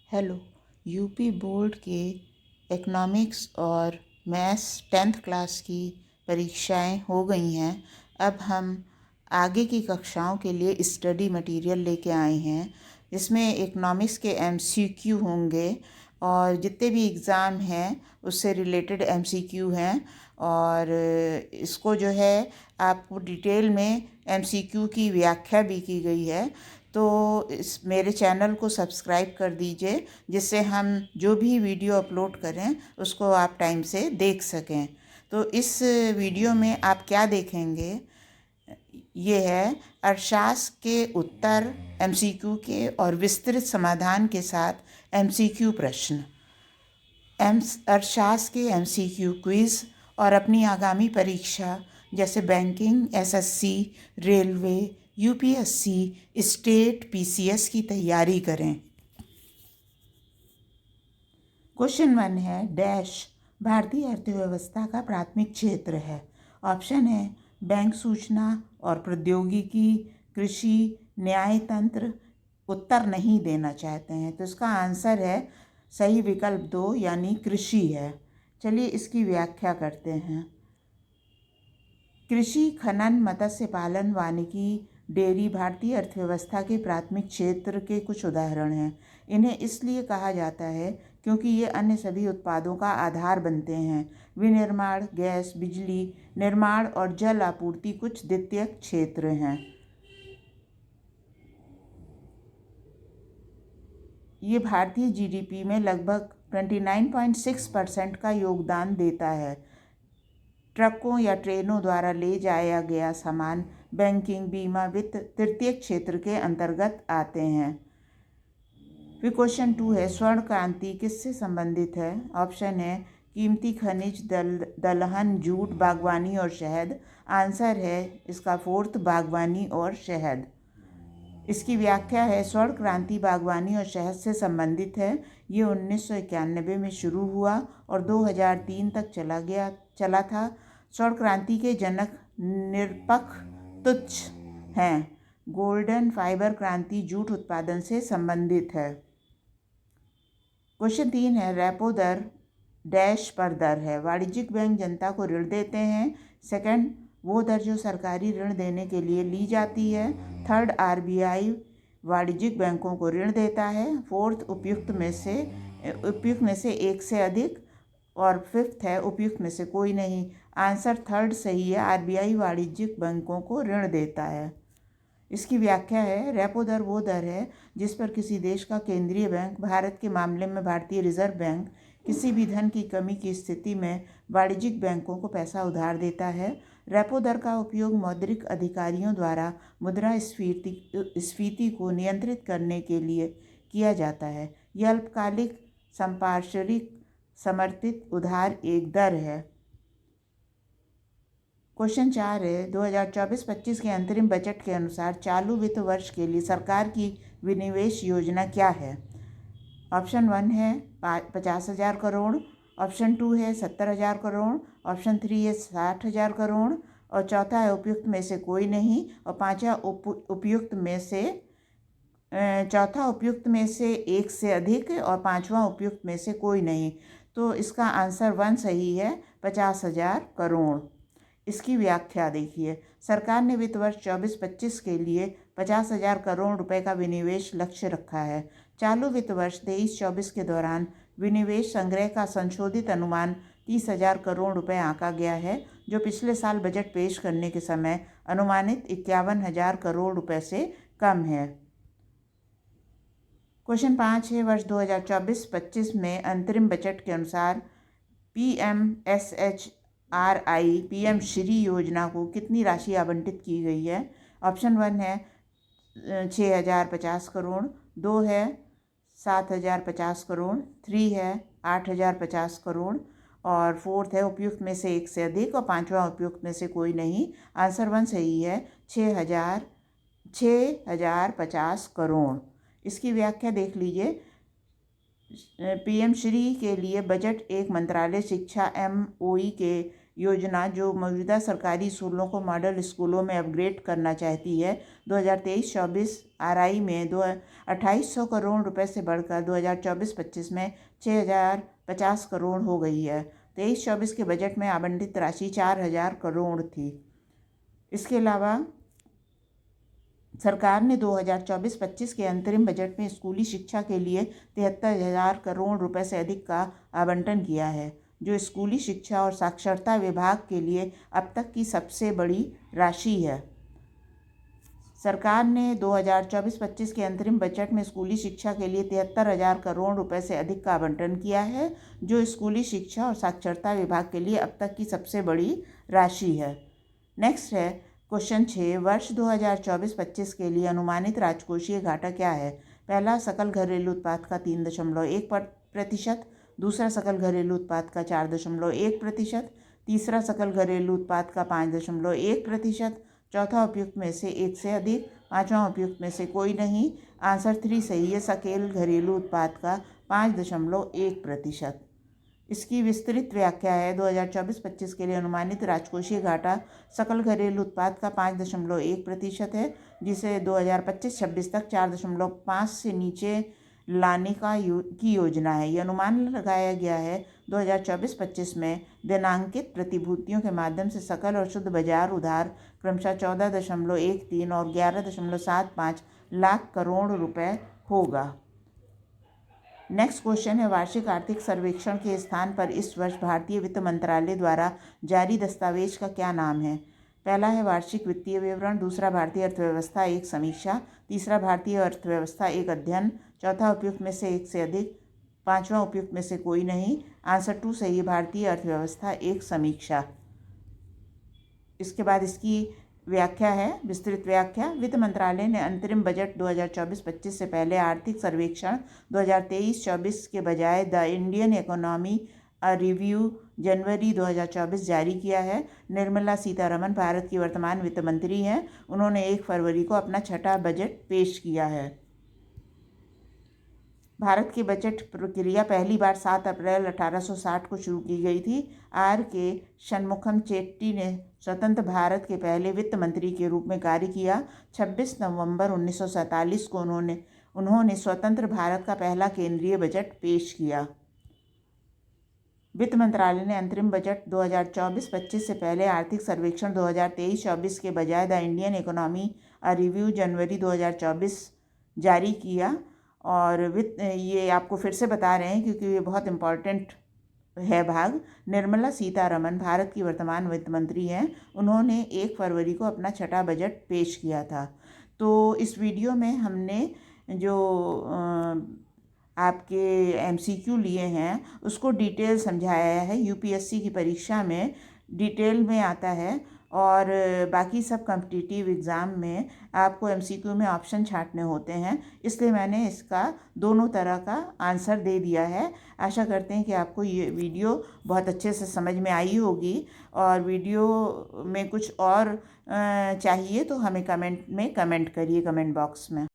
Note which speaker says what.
Speaker 1: Hello. UP board के economics और maths 10th class की परीक्षाएं हो गई हैं। अब हम आगे की कक्षाओं के लिए स्टडी मटेरियल लेके आए हैं। इसमें इकनॉमिक्स के एमसीक्यू होंगे और जितने भी एग्ज़ाम हैं उससे रिलेटेड एमसीक्यू हैं। और इसको जो है आपको डिटेल में एमसीक्यू की व्याख्या भी की गई है। तो इस मेरे चैनल को सब्सक्राइब कर दीजिए, जिससे हम जो भी वीडियो अपलोड करें उसको आप टाइम से देख सकें। तो इस वीडियो में आप क्या देखेंगे, ये है अर्थशास्त्र के उत्तर एमसीक्यू के और विस्तृत समाधान के साथ एमसीक्यू प्रश्न। अर्थशास्त्र के एमसीक्यू क्विज़ और अपनी आगामी परीक्षा जैसे banking, SSC, railway, UPSC, state, PCS की तैयारी करें। क्वेश्चन 1 है डैश भारतीय अर्थव्यवस्था का प्राथमिक क्षेत्र है। ऑप्शन है बैंक, सूचना और प्रौद्योगिकी, कृषि, न्यायतंत्र। उत्तर नहीं देना चाहते हैं तो इसका आंसर है सही विकल्प 2 यानी कृषि है। चलिए इसकी व्याख्या करते हैं। कृषि, खनन, मत्स्य पालन, वानिकी, डेयरी भारतीय अर्थव्यवस्था के प्राथमिक क्षेत्र के कुछ उदाहरण हैं। इन्हें इसलिए कहा जाता है क्योंकि ये अन्य सभी उत्पादों का आधार बनते हैं। विनिर्माण, गैस, बिजली निर्माण और जल आपूर्ति कुछ द्वितीयक क्षेत्र हैं। ये भारतीय जीडीपी में लगभग 29.6% का योगदान देता है। ट्रकों या ट्रेनों द्वारा ले जाया गया सामान, बैंकिंग, बीमा, वित्त तृतीय क्षेत्र के अंतर्गत आते हैं। फिर क्वेश्चन 2 है स्वर्ण क्रांति किससे संबंधित है। ऑप्शन है कीमती खनिज, दलहन, जूट, बागवानी और शहद। आंसर है इसका 4th बागवानी और शहद। इसकी व्याख्या है स्वर्ण क्रांति बागवानी और शहद से संबंधित है। ये 1991 में शुरू हुआ और 2003 तक चला था। स्वर्ण क्रांति के जनक निरपक्ष तुच्छ हैं। गोल्डन फाइबर क्रांति जूट उत्पादन से संबंधित है। क्वेश्चन 3 है रेपो दर डैश पर दर है। वाणिज्यिक बैंक जनता को ऋण देते हैं। सेकंड, वो दर जो सरकारी ऋण देने के लिए ली जाती है। थर्ड, आरबीआई वाणिज्यिक बैंकों को ऋण देता है। फोर्थ, उपयुक्त में से एक से अधिक। और फिफ्थ है उपयुक्त में से कोई नहीं। आंसर थर्ड सही है, आरबीआई वाणिज्यिक बैंकों को ऋण देता है। इसकी व्याख्या है रेपो दर वो दर है जिस पर किसी देश का केंद्रीय बैंक, भारत के मामले में भारतीय रिजर्व बैंक, किसी भी धन की कमी की स्थिति में वाणिज्यिक बैंकों को पैसा उधार देता है। रेपो दर का उपयोग मौद्रिक अधिकारियों द्वारा मुद्रास्फीति को नियंत्रित करने के लिए किया जाता है। यह अल्पकालिक संपार्श्विक समर्थित उधार एक दर है। क्वेश्चन 4 है 2024-25 के अंतरिम बजट के अनुसार चालू वित्त वर्ष के लिए सरकार की विनिवेश योजना क्या है। ऑप्शन 1 है 50,000 करोड़, ऑप्शन 2 है 70,000 करोड़, ऑप्शन 3 है 60,000 करोड़ और चौथा है उपयुक्त में से कोई नहीं और चौथा उपयुक्त में से एक से अधिक और पांचवा उपयुक्त में से कोई नहीं। तो इसका आंसर 1 सही है, 50,000 करोड़। इसकी व्याख्या देखिए। सरकार ने वित्त वर्ष 24-25 के लिए 50,000 करोड़ रुपए का विनिवेश लक्ष्य रखा है। चालू वित्त वर्ष 23-24 के दौरान विनिवेश संग्रह का संशोधित अनुमान 30,000 करोड़ रुपए आंका गया है, जो पिछले साल बजट पेश करने के समय अनुमानित 51,000 करोड़ रुपए से कम है। क्वेश्चन 5 है वर्ष 2024-25 में अंतरिम बजट के अनुसार पीएम श्री योजना को कितनी राशि आवंटित की गई है। ऑप्शन 1 है 6,050 करोड़, 2 है 7,050 करोड़, 3 है 8,050 करोड़ और फोर्थ है उपयुक्त में से एक से अधिक और पांचवा उपयुक्त में से कोई नहीं। आंसर 1 सही है, 6,050 करोड़। इसकी व्याख्या देख लीजिए। पीएम श्री के लिए बजट एक मंत्रालय, शिक्षा, एमओई के योजना जो मौजूदा सरकारी स्कूलों को मॉडल स्कूलों में अपग्रेड करना चाहती है 2023-24 RI में 2800 करोड़ रुपए से बढ़कर 2024-25 में 6050 करोड़ हो गई है। 23-24 के बजट में आवंटित राशि 4000 करोड़ थी। इसके अलावा सरकार ने 2024-25 के अंतरिम बजट में स्कूली शिक्षा के लिए 73,000 करोड़ रुपए से अधिक का आवंटन किया है, जो स्कूली शिक्षा और साक्षरता विभाग के लिए अब तक की सबसे बड़ी राशि है। सरकार ने 2024-25 के अंतरिम बजट में स्कूली शिक्षा के लिए 73,000 करोड़ रुपए से अधिक का आवंटन किया है, जो स्कूली शिक्षा और साक्षरता विभाग के लिए अब तक की सबसे बड़ी राशि है। नेक्स्ट है क्वेश्चन 6, वर्ष 2024-25 के लिए अनुमानित राजकोषीय घाटा क्या है? पहला, सकल घरेलू उत्पाद का 3.1%, दूसरा सकल घरेलू उत्पाद का 4.1%, तीसरा सकल घरेलू उत्पाद का 5.1%, चौथा उपयुक्त में से एक से अधिक, पांचवा उपयुक्त में से कोई नहीं। आंसर 3 सही है, सकल घरेलू उत्पाद का 5.1%। इसकी विस्तृत व्याख्या है 2024-25 के लिए अनुमानित राजकोषीय घाटा सकल घरेलू उत्पाद का 5.1% है, जिसे 2025-26 तक 4.5 से नीचे लाने की योजना है। यह अनुमान लगाया गया है 2024-25 में दिनांकित प्रतिभूतियों के माध्यम से सकल और शुद्ध बाजार उधार क्रमशः 14.13 और 11.75 लाख करोड़ रुपए होगा। नेक्स्ट क्वेश्चन है, वार्षिक आर्थिक सर्वेक्षण के स्थान पर इस वर्ष भारतीय वित्त मंत्रालय द्वारा जारी दस्तावेज का क्या नाम है? पहला है वार्षिक वित्तीय विवरण, दूसरा भारतीय अर्थव्यवस्था एक समीक्षा, तीसरा भारतीय अर्थव्यवस्था एक अध्ययन, चौथा उपयुक्त में से एक से अधिक, पांचवा उपयुक्त में से कोई नहीं। आंसर 2 सही है, भारतीय अर्थव्यवस्था एक समीक्षा। इसके बाद इसकी व्याख्या है, विस्तृत व्याख्या। वित्त मंत्रालय ने अंतरिम बजट 2024-25 से पहले आर्थिक सर्वेक्षण 2023-24 के बजाय द इंडियन इकोनॉमी रिव्यू जनवरी 2024 जारी किया है। निर्मला सीतारमण भारत की वर्तमान वित्त मंत्री हैं। उन्होंने 1 फरवरी को अपना छठा बजट पेश किया है। भारत की बजट प्रक्रिया पहली बार 7 अप्रैल 1860 को शुरू की गई थी। R.K. षणमुखम चेट्टी ने स्वतंत्र भारत के पहले वित्त मंत्री के रूप में कार्य किया। 26 नवंबर 1947 को उन्होंने स्वतंत्र भारत का पहला केंद्रीय बजट पेश किया। वित्त मंत्रालय ने अंतरिम बजट 2024-25 से पहले आर्थिक सर्वेक्षण 2023-24 के बजाय द इंडियन इकोनॉमी रिव्यू जनवरी 2024 जारी किया। और ये आपको फिर से बता रहे हैं क्योंकि ये बहुत इम्पॉर्टेंट है भाग। निर्मला सीतारमण भारत की वर्तमान वित्त मंत्री हैं। उन्होंने 1 फरवरी को अपना छठा बजट पेश किया था। तो इस वीडियो में हमने जो आपके MCQ लिए हैं उसको डिटेल समझाया है। UPSC की परीक्षा में डिटेल में आता है और बाकी सब कॉम्पिटिटिव एग्ज़ाम में आपको MCQ में ऑप्शन छांटने होते हैं, इसलिए मैंने इसका दोनों तरह का आंसर दे दिया है। आशा करते हैं कि आपको ये वीडियो बहुत अच्छे से समझ में आई होगी और वीडियो में कुछ और चाहिए तो हमें कमेंट में कमेंट करिए, कमेंट बॉक्स में।